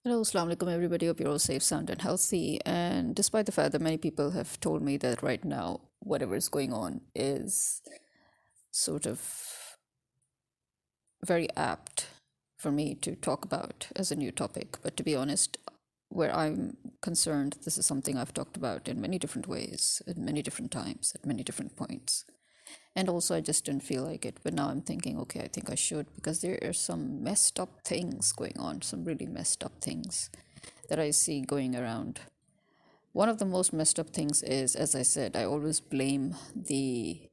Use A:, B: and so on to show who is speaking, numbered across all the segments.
A: Hello, Assalamu alaikum, everybody. Hope you're all safe, sound, and healthy. And despite the fact that many people have told me that right now, whatever is going on is sort of very apt for me to talk about as a new topic. But to be honest, where I'm concerned, this is something I've talked about in many different ways, at many different times, at many different points. And also, I just didn't feel like it. But now I'm thinking, okay, I think I should because there are some messed up things going on, some really messed up things that I see going around. One of the most messed up things is, as I said, I always blame the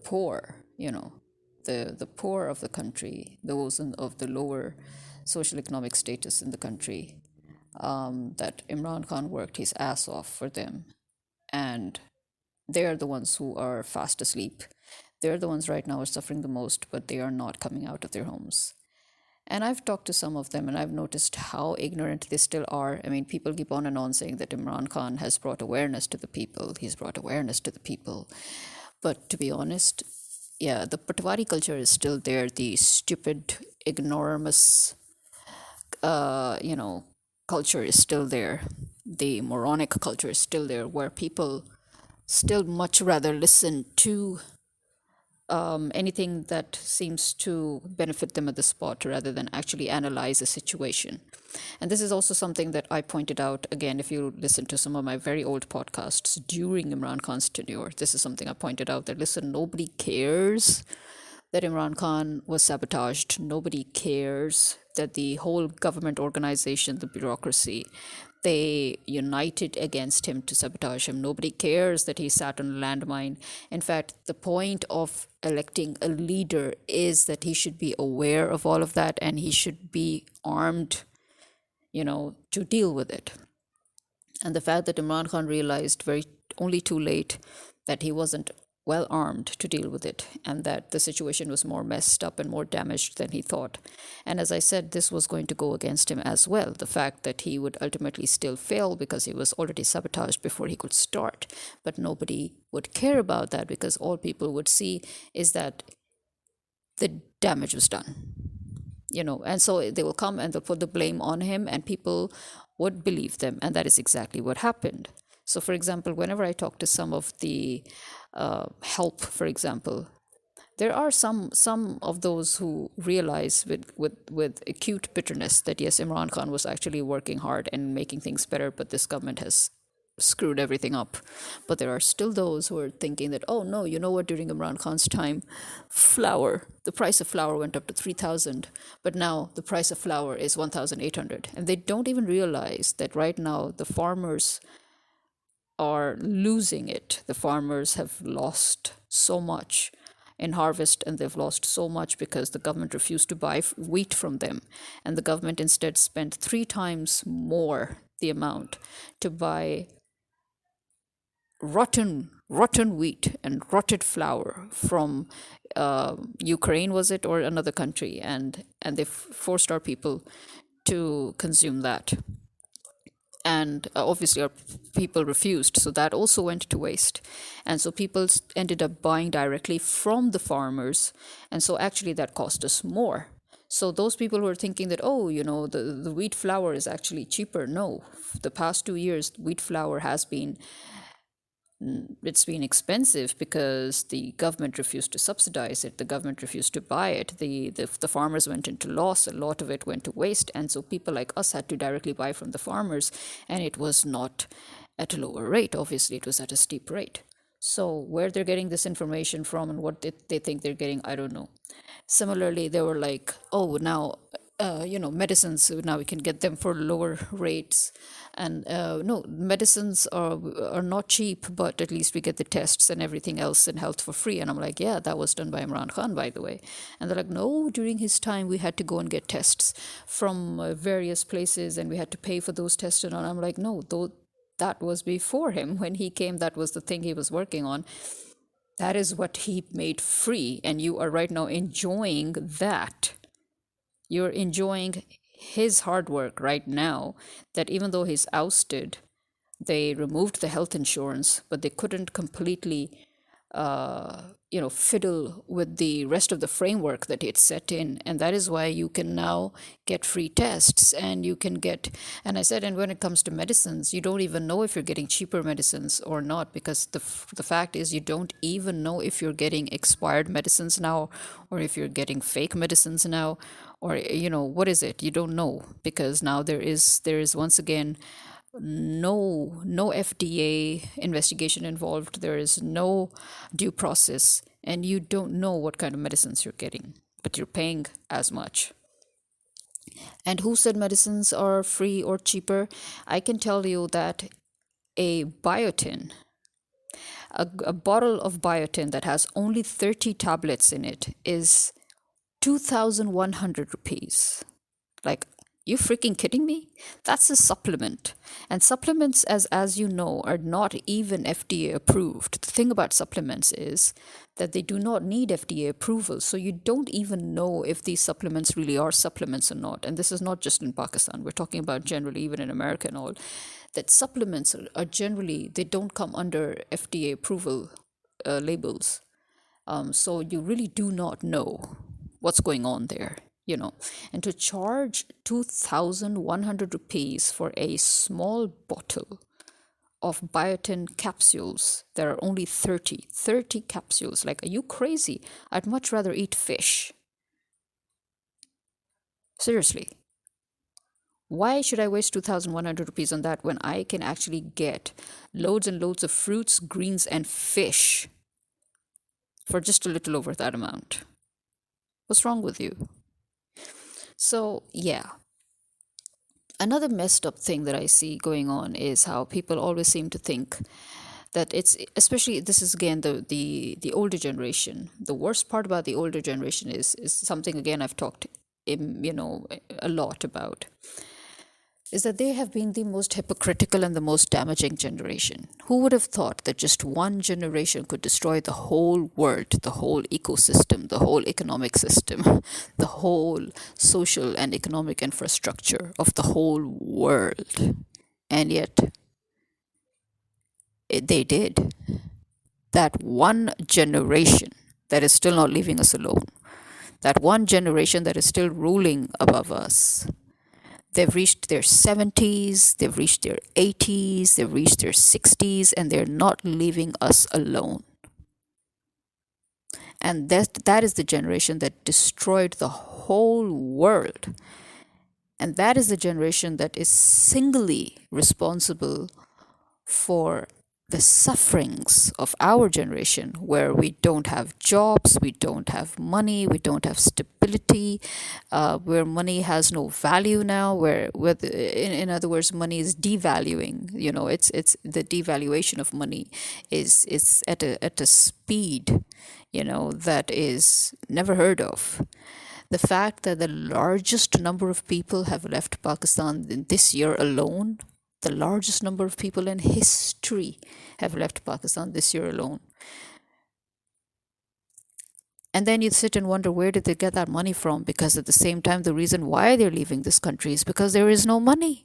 A: poor, the poor of the country, those of the lower social economic status in the country, that Imran Khan worked his ass off for them. And they're the ones who are fast asleep. They're the ones right now are suffering the most, but they are not coming out of their homes. And I've talked to some of them and I've noticed how ignorant they still are. I mean, people keep on and on saying that Imran Khan has brought awareness to the people. He's brought awareness to the people. But to be honest, yeah, the Patwari culture is still there. The stupid, ignoramus, culture is still there. The moronic culture is still there, where people still much rather listen to anything that seems to benefit them at the spot rather than actually analyze a situation. And this is also something that I pointed out again, if you listen to some of my very old podcasts during Imran Khan's tenure. This is something I pointed out that listen, nobody cares that Imran Khan was sabotaged. Nobody cares that the whole government organization, the bureaucracy, they united against him to sabotage him. Nobody cares that he sat on a landmine. In fact, the point of electing a leader is that he should be aware of all of that and he should be armed, to deal with it. And the fact that Imran Khan realized very only too late that he wasn't well armed to deal with it and that the situation was more messed up and more damaged than he thought. And as I said, this was going to go against him as well. The fact that he would ultimately still fail because he was already sabotaged before he could start. But nobody would care about that because all people would see is that the damage was done. And so they will come and they'll put the blame on him and people would believe them, and that is exactly what happened. So for example, whenever I talk to some of the help, for example, there are some of those who realize with acute bitterness that yes, Imran Khan was actually working hard and making things better, but this government has screwed everything up. But there are still those who are thinking that, oh no, you know what, during Imran Khan's time, the price of flour went up to 3,000, but now the price of flour is 1,800. And they don't even realize that right now the farmers are losing it. The farmers have lost so much in harvest and they've lost so much because the government refused to buy wheat from them. And the government instead spent 3 times more the amount to buy rotten wheat and rotted flour from Ukraine, was it, or another country, and they forced our people to consume that. And obviously, our people refused, so that also went to waste. And so people ended up buying directly from the farmers, and so actually that cost us more. So those people who are thinking that, oh, the wheat flour is actually cheaper, no. The past 2 years, wheat flour has been it's been expensive because the government refused to subsidize it. The government refused to buy it. The farmers went into loss. A lot of it went to waste. And so people like us had to directly buy from the farmers. And it was not at a lower rate. Obviously, it was at a steep rate. So where they're getting this information from and what they think they're getting, I don't know. Similarly, they were like, oh, now, medicines, now we can get them for lower rates. And no, medicines are not cheap, but at least we get the tests and everything else in health for free. And I'm like, yeah, that was done by Imran Khan, by the way. And they're like, no, during his time, we had to go and get tests from various places and we had to pay for those tests. And I'm like, no, that was before him. When he came, that was the thing he was working on. That is what he made free. And you are right now enjoying that. You're enjoying his hard work right now, that even though he's ousted, they removed the health insurance, but they couldn't completely fiddle with the rest of the framework that it's set in. And that is why you can now get free tests, and you can get, and I said, and when it comes to medicines, you don't even know if you're getting cheaper medicines or not, because the fact is you don't even know if you're getting expired medicines now, or if you're getting fake medicines now, or what is it, you don't know, because now there is once again no FDA investigation involved. There is no due process, and you don't know what kind of medicines you're getting, but you're paying as much. And who said medicines are free or cheaper? I can tell you that a biotin, a bottle of biotin that has only 30 tablets in it, is 2,100 rupees. Like, you freaking kidding me? That's a supplement. And supplements, as you know, are not even FDA approved. The thing about supplements is that they do not need FDA approval. So you don't even know if these supplements really are supplements or not. And this is not just in Pakistan. We're talking about generally, even in America and all, that supplements are generally, they don't come under FDA approval labels. So you really do not know what's going on there. And to charge 2,100 rupees for a small bottle of biotin capsules, there are only 30 capsules. Like, are you crazy? I'd much rather eat fish. Seriously. Why should I waste 2,100 rupees on that when I can actually get loads and loads of fruits, greens, and fish for just a little over that amount? What's wrong with you? So, yeah. Another messed up thing that I see going on is how people always seem to think that it's, especially, this is again the older generation. The worst part about the older generation is something, again, I've talked a lot about, is that they have been the most hypocritical and the most damaging generation. Who would have thought that just one generation could destroy the whole world, the whole ecosystem, the whole economic system, the whole social and economic infrastructure of the whole world? And yet, they did. That one generation that is still not leaving us alone, that one generation that is still ruling above us, they've reached their 70s, they've reached their 80s, they've reached their 60s, and they're not leaving us alone. And that is the generation that destroyed the whole world. And that is the generation that is singly responsible for the sufferings of our generation, where we don't have jobs, we don't have money, we don't have stability, where money has no value now, where in other words, money is devaluing. It's the devaluation of money is at a speed, that is never heard of. The fact that the largest number of people have left Pakistan in this year alone, the largest number of people in history have left Pakistan this year alone. And then you sit and wonder, where did they get that money from? Because at the same time, the reason why they're leaving this country is because there is no money.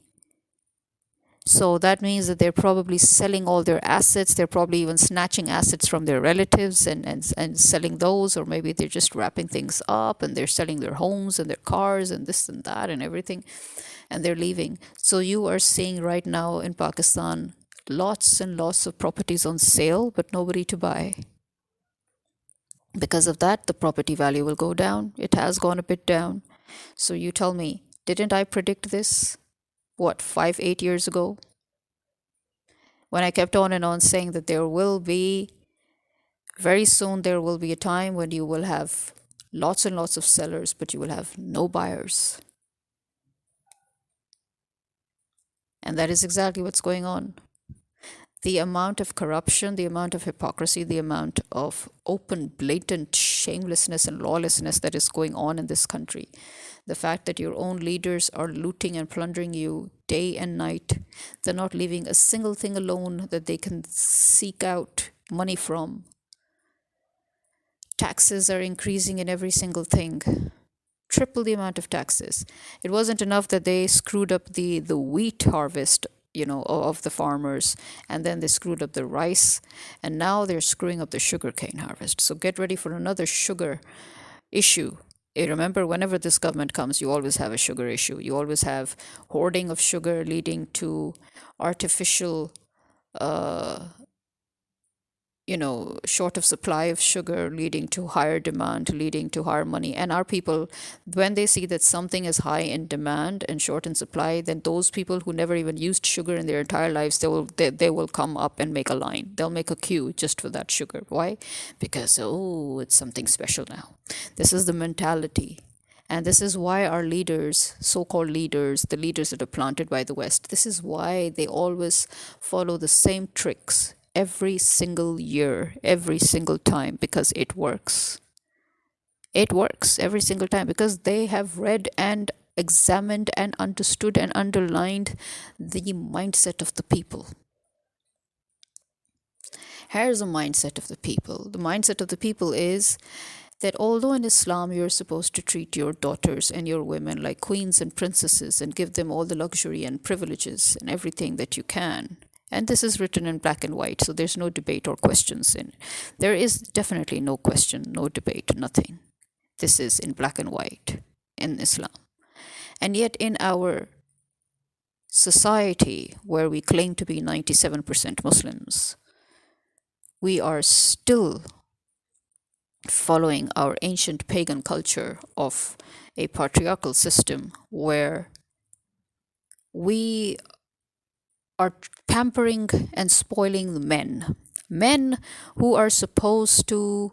A: So that means that they're probably selling all their assets. They're probably even snatching assets from their relatives and selling those, or maybe they're just wrapping things up and they're selling their homes and their cars and this and that and everything, and they're leaving. So you are seeing right now in Pakistan lots and lots of properties on sale, but nobody to buy. Because of that, the property value will go down. It has gone a bit down. So you tell me, didn't I predict this? What, 5, 8 years ago? When I kept on and on saying that very soon there will be a time when you will have lots and lots of sellers, but you will have no buyers. And that is exactly what's going on. The amount of corruption, the amount of hypocrisy, the amount of open, blatant shamelessness and lawlessness that is going on in this country. The fact that your own leaders are looting and plundering you day and night. They're not leaving a single thing alone that they can seek out money from. Taxes are increasing in every single thing. Triple the amount of taxes. It wasn't enough that they screwed up the wheat harvest of the farmers, and then they screwed up the rice, and now they're screwing up the sugarcane harvest. So get ready for another sugar issue. Remember, whenever this government comes, you always have a sugar issue. You always have hoarding of sugar leading to artificial short of supply of sugar, leading to higher demand, leading to higher money. And our people, when they see that something is high in demand and short in supply, then those people who never even used sugar in their entire lives, they will come up and make a line. They'll make a queue just for that sugar. Why? Because, oh, it's something special now. This is the mentality. And this is why our leaders, so-called leaders, the leaders that are planted by the West, this is why they always follow the same tricks every single year, every single time, because it works. It works every single time because they have read and examined and understood and underlined the mindset of the people. Here's the mindset of the people. The mindset of the people is that although in Islam you're supposed to treat your daughters and your women like queens and princesses and give them all the luxury and privileges and everything that you can, and this is written in black and white, so there's no debate or questions in. There is definitely no question, no debate, nothing. This is in black and white in Islam. And yet in our society, where we claim to be 97% Muslims, we are still following our ancient pagan culture of a patriarchal system where we are pampering and spoiling the men who are supposed to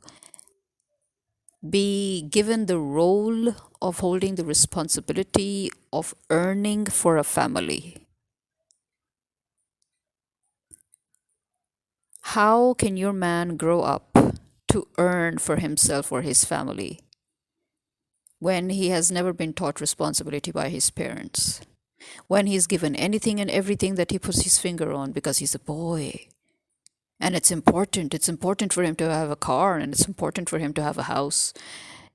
A: be given the role of holding the responsibility of earning for a family. How can your man grow up to earn for himself or his family when he has never been taught responsibility by his parents? When he's given anything and everything that he puts his finger on because he's a boy. And it's important for him to have a car, and it's important for him to have a house.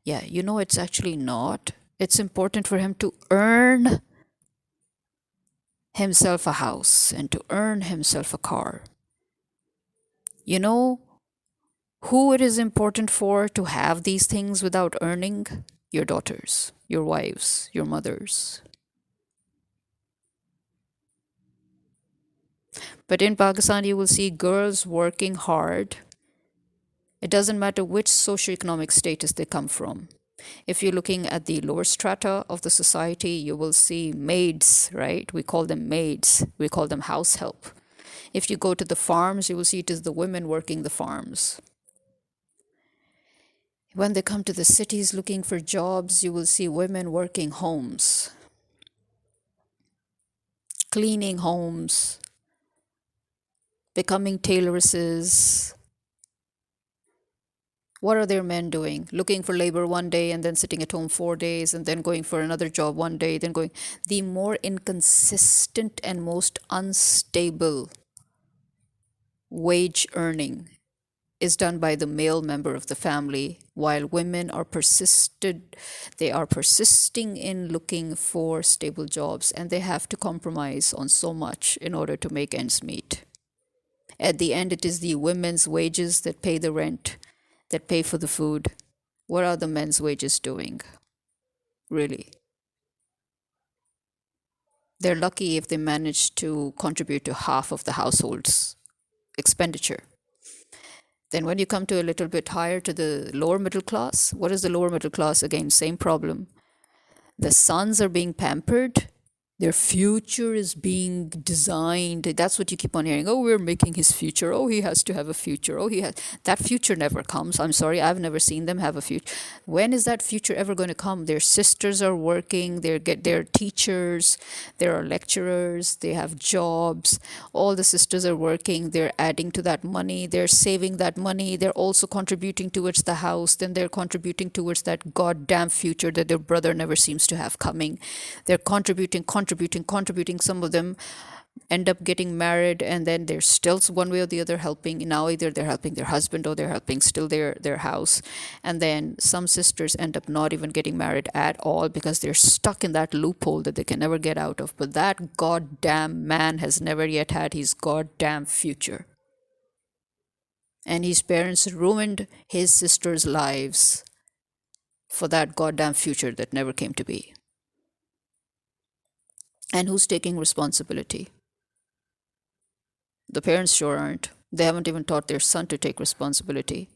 A: Yeah, it's actually not. It's important for him to earn himself a house and to earn himself a car. You know who it is important for to have these things without earning? Your daughters, your wives, your mothers. But in Pakistan, you will see girls working hard. It doesn't matter which socioeconomic status they come from. If you're looking at the lower strata of the society, you will see maids, right? We call them maids. We call them house help. If you go to the farms, you will see it is the women working the farms. When they come to the cities looking for jobs, you will see women working homes, cleaning homes, becoming tailoresses. What are their men doing? Looking for labor one day and then sitting at home 4 days and then going for another job one day, then going. The more inconsistent and most unstable wage earning is done by the male member of the family, while women are persisting in looking for stable jobs, and they have to compromise on so much in order to make ends meet. At the end, it is the women's wages that pay the rent, that pay for the food. What are the men's wages doing? Really? They're lucky if they manage to contribute to half of the household's expenditure. Then when you come to a little bit higher to the lower middle class, what is the lower middle class? Again, same problem. The sons are being pampered. Their future is being designed. That's what you keep on hearing. Oh, we're making his future. Oh, he has to have a future. Oh, that future never comes. I'm sorry, I've never seen them have a future. When is that future ever going to come? Their sisters are working. They're teachers. There are lecturers. They have jobs. All the sisters are working. They're adding to that money. They're saving that money. They're also contributing towards the house. Then they're contributing towards that goddamn future that their brother never seems to have coming. They're contributing contributing. Some of them end up getting married, and then they're still one way or the other helping. Now either they're helping their husband or they're helping still their house. And then some sisters end up not even getting married at all because they're stuck in that loophole that they can never get out of. But that goddamn man has never yet had his goddamn future. And his parents ruined his sisters' lives for that goddamn future that never came to be. And who's taking responsibility? The parents sure aren't. They haven't even taught their son to take responsibility.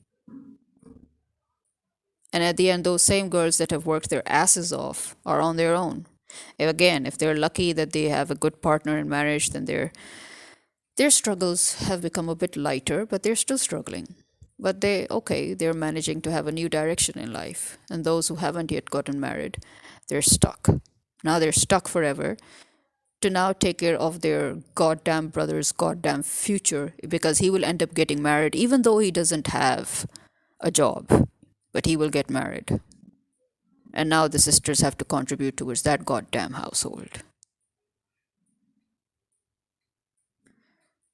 A: And at the end, those same girls that have worked their asses off are on their own. Again, if they're lucky that they have a good partner in marriage, then their struggles have become a bit lighter, but they're still struggling. But they're managing to have a new direction in life. And those who haven't yet gotten married, they're stuck. Now they're stuck forever to now take care of their goddamn brother's goddamn future, because he will end up getting married even though he doesn't have a job, but he will get married. And now the sisters have to contribute towards that goddamn household.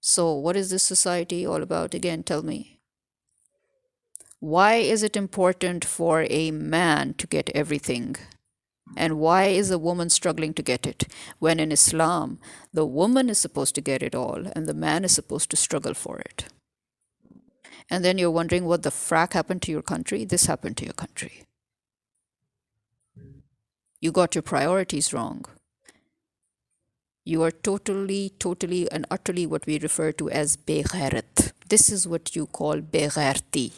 A: So what is this society all about again? Tell me. Why is it important for a man to get everything? And why is a woman struggling to get it? When in Islam, the woman is supposed to get it all and the man is supposed to struggle for it. And then you're wondering what the frack happened to your country? This happened to your country. You got your priorities wrong. You are totally and utterly what we refer to as beghairat. This is what you call beghairti.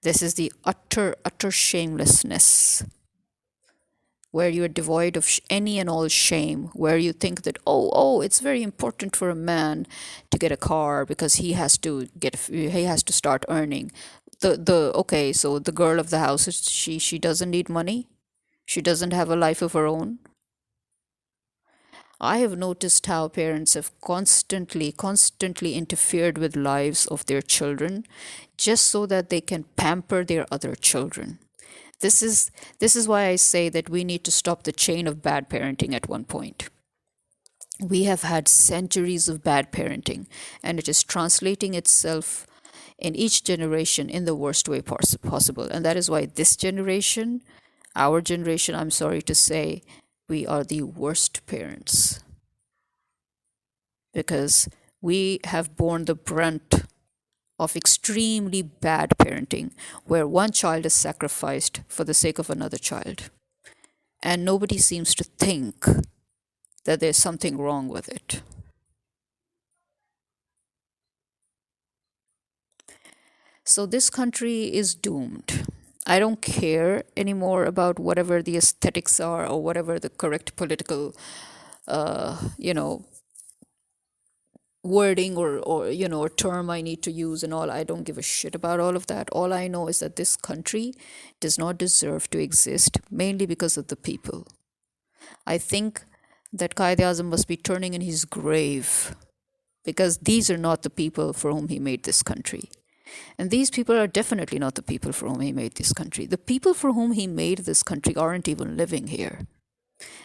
A: This is the utter shamelessness, where you are devoid of any and all shame, where you think that, it's very important for a man to get a car because he has to start earning. So the girl of the house, she doesn't need money? She doesn't have a life of her own? I have noticed how parents have constantly interfered with lives of their children just so that they can pamper their other children. This is why I say that we need to stop the chain of bad parenting at one point. We have had centuries of bad parenting, and it is translating itself in each generation in the worst way possible. And that is why this generation, our generation, I'm sorry to say, we are the worst parents. Because we have borne the brunt of extremely bad parenting, where one child is sacrificed for the sake of another child. And nobody seems to think that there's something wrong with it. So this country is doomed. I don't care anymore about whatever the aesthetics are or whatever the correct political, wording or term I need to use and all. I don't give a shit about all of that. All I know is that this country does not deserve to exist, mainly because of the people. I think that Qaid-e-Azam must be turning in his grave, because these are not the people for whom he made this country. And these people are definitely not the people for whom he made this country. The people for whom he made this country aren't even living here.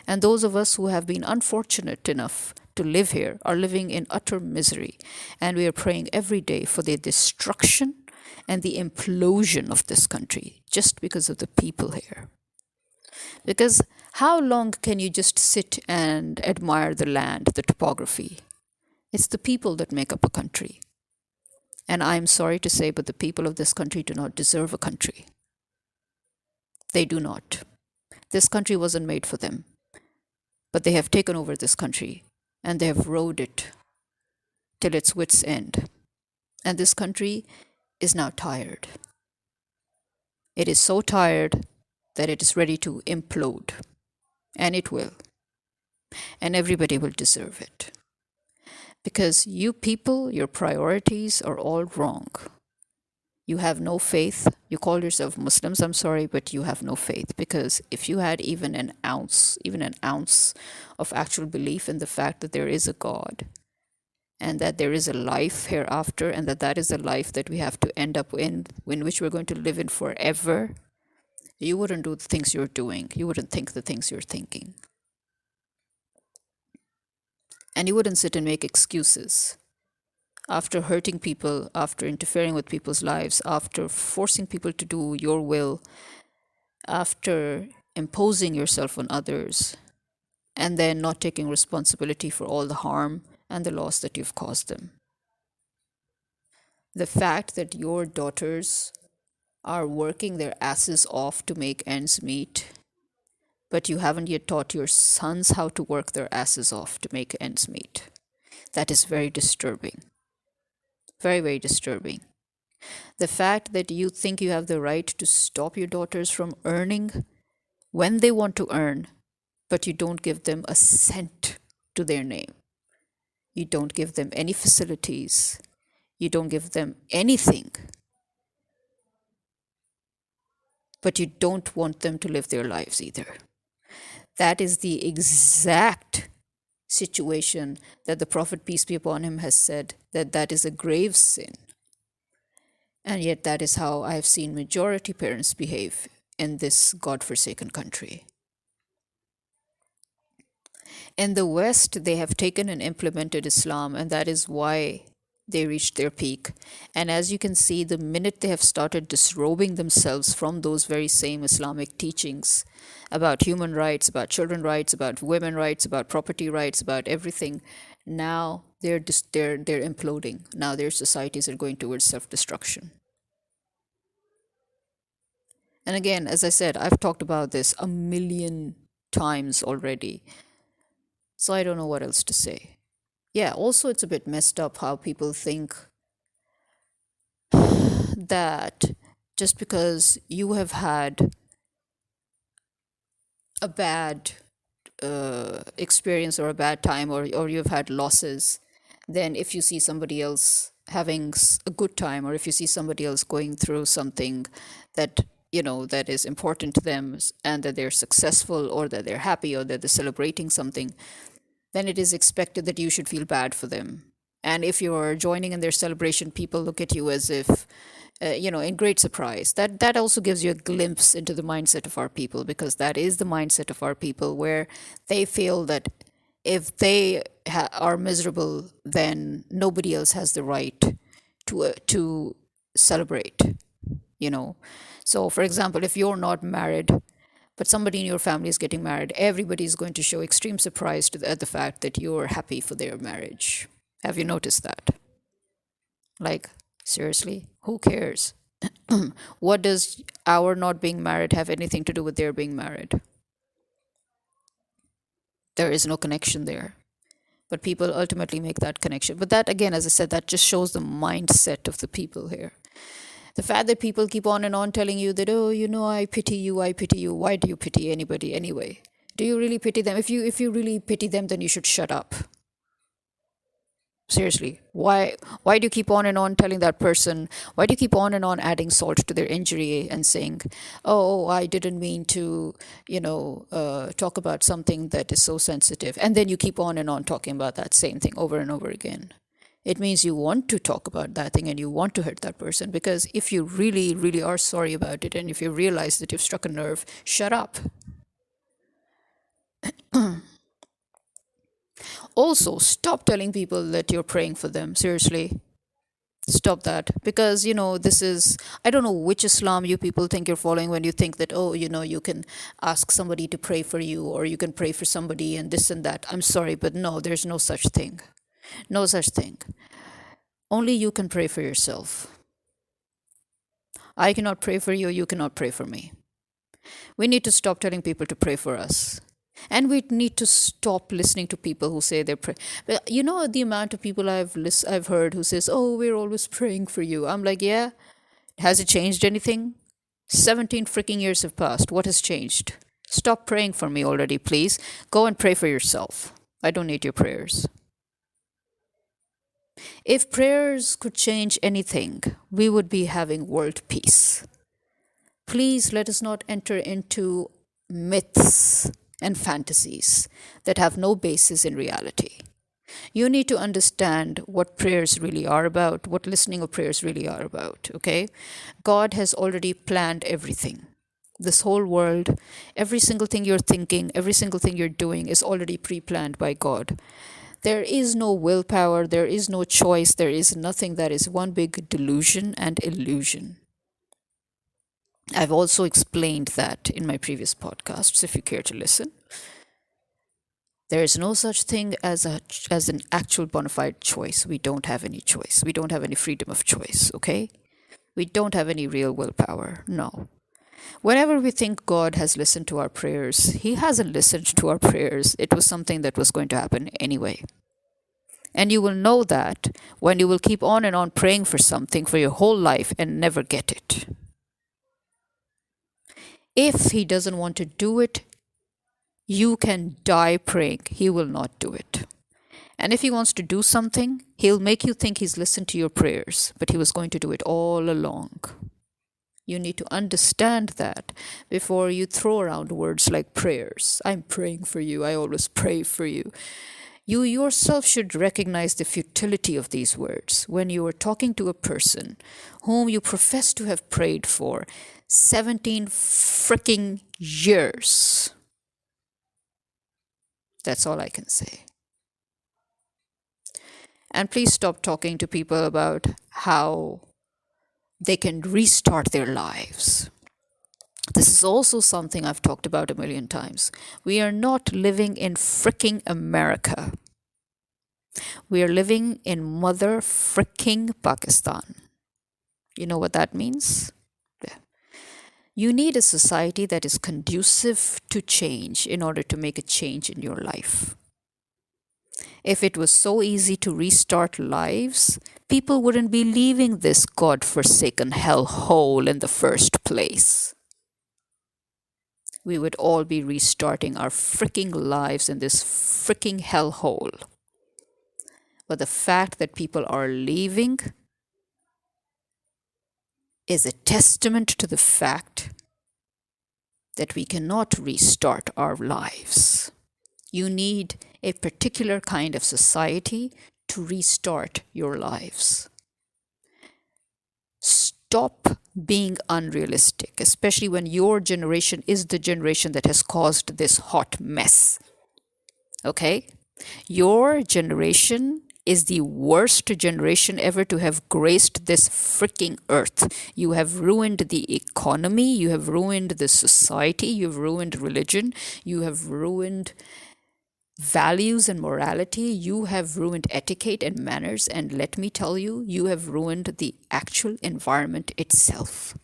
A: And those of us who have been unfortunate enough to live here are living in utter misery. And we are praying every day for the destruction and the implosion of this country just because of the people here. Because how long can you just sit and admire the land, the topography? It's the people that make up a country. And I'm sorry to say, but the people of this country do not deserve a country. They do not. This country wasn't made for them. But they have taken over this country and they have rode it till its wits' end. And this country is now tired. It is so tired that it is ready to implode. And it will. And everybody will deserve it. Because you people, your priorities are all wrong. You have no faith. You call yourself Muslims, I'm sorry, but you have no faith. Because if you had even an ounce of actual belief in the fact that there is a God, and that there is a life hereafter, and that is a life that we have to end up in which we're going to live in forever, you wouldn't do the things you're doing. You wouldn't think the things you're thinking. And you wouldn't sit and make excuses after hurting people, after interfering with people's lives, after forcing people to do your will, after imposing yourself on others, and then not taking responsibility for all the harm and the loss that you've caused them. The fact that your daughters are working their asses off to make ends meet, but you haven't yet taught your sons how to work their asses off to make ends meet. That is very disturbing. Very, very disturbing. The fact that you think you have the right to stop your daughters from earning when they want to earn, but you don't give them a cent to their name. You don't give them any facilities. You don't give them anything. But you don't want them to live their lives either. That is the exact situation that the Prophet, peace be upon him, has said that that is a grave sin. And yet that is how I have seen majority parents behave in this God-forsaken country. In the West, they have taken and implemented Islam, and that is why they reached their peak. And as you can see, the minute they have started disrobing themselves from those very same Islamic teachings about human rights, about children rights, about women rights, about property rights, about everything, now they're imploding. Now their societies are going towards self-destruction. And again, as I said, I've talked about this a million times already. So I don't know what else to say. Yeah, also it's a bit messed up how people think that just because you have had a bad experience or a bad time, or you've had losses, then if you see somebody else having a good time, or if you see somebody else going through something that that is important to them, and that they're successful, or that they're happy, or that they're celebrating something, then it is expected that you should feel bad for them. And if you're joining in their celebration, people look at you as if, in great surprise. That also gives you a glimpse into the mindset of our people, because that is the mindset of our people, where they feel that if they are miserable, then nobody else has the right to celebrate. So, for example, if you're not married, but somebody in your family is getting married, everybody is going to show extreme surprise at the fact that you're happy for their marriage. Have you noticed that? Like, seriously, who cares? What does our not being married have anything to do with their being married? There is no connection there. But people ultimately make that connection. But that, again, as I said, that just shows the mindset of the people here. The fact that people keep on and on telling you that, oh, I pity you, I pity you. Why do you pity anybody anyway? Do you really pity them? If you really pity them, then you should shut up. Seriously, why do you keep on and on telling that person? Why do you keep on and on adding salt to their injury and saying, oh, I didn't mean to, talk about something that is so sensitive. And then you keep on and on talking about that same thing over and over again. It means you want to talk about that thing and you want to hurt that person, because if you really, really are sorry about it, and if you realize that you've struck a nerve, shut up. Also, stop telling people that you're praying for them. Seriously. Stop that. Because, this is, I don't know which Islam you people think you're following when you think that, oh, you can ask somebody to pray for you, or you can pray for somebody and this and that. I'm sorry, but no, there's no such thing. No such thing. Only you can pray for yourself. I cannot pray for you, you cannot pray for me. We need to stop telling people to pray for us. And we need to stop listening to people who say they're praying. But the amount of people I've heard who says, oh, we're always praying for you. I'm like, yeah, has it changed anything? 17 freaking years have passed. What has changed? Stop praying for me already, please. Go and pray for yourself. I don't need your prayers. If prayers could change anything, we would be having world peace. Please let us not enter into myths and fantasies that have no basis in reality. You need to understand what prayers really are about, what listening of prayers really are about, okay? God has already planned everything. This whole world, every single thing you're thinking, every single thing you're doing is already pre-planned by God. There is no willpower, there is no choice, there is nothing. That is one big delusion and illusion. I've also explained that in my previous podcasts, if you care to listen. There is no such thing as an actual bona fide choice. We don't have any choice. We don't have any freedom of choice, okay? We don't have any real willpower. No. Whenever we think God has listened to our prayers, He hasn't listened to our prayers. It was something that was going to happen anyway. And you will know that when you will keep on and on praying for something for your whole life and never get it. If He doesn't want to do it, you can die praying. He will not do it. And if He wants to do something, He'll make you think He's listened to your prayers, but He was going to do it all along. You need to understand that before you throw around words like prayers. I'm praying for you. I always pray for you. You yourself should recognize the futility of these words when you are talking to a person whom you profess to have prayed for 17 freaking years. That's all I can say. And please stop talking to people about how they can restart their lives. This is also something I've talked about a million times. We are not living in fricking America. We are living in mother fricking Pakistan. You know what that means? Yeah. You need a society that is conducive to change in order to make a change in your life. If it was so easy to restart lives, people wouldn't be leaving this God-forsaken hellhole in the first place. We would all be restarting our freaking lives in this freaking hellhole. But the fact that people are leaving is a testament to the fact that we cannot restart our lives. You need a particular kind of society to restart your lives. Stop being unrealistic, especially when your generation is the generation that has caused this hot mess. Okay? Your generation is the worst generation ever to have graced this freaking earth. You have ruined the economy, you have ruined the society, you've ruined religion, you have ruined values and morality, you have ruined etiquette and manners, and let me tell you, you have ruined the actual environment itself.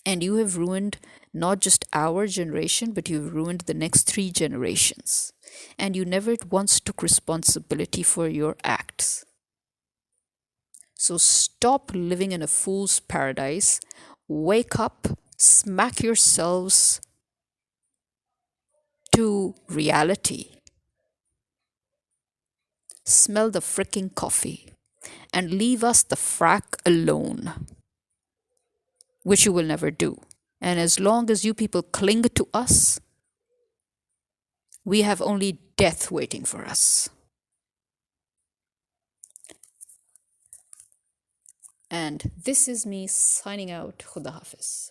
A: And you have ruined not just our generation, but you've ruined the next 3 generations. And you never once took responsibility for your acts. So stop living in a fool's paradise. Wake up, smack yourselves to reality. Smell the fricking coffee and leave us the frack alone, which you will never do. And as long as you people cling to us, we have only death waiting for us. And this is me signing out. Khuda Hafiz.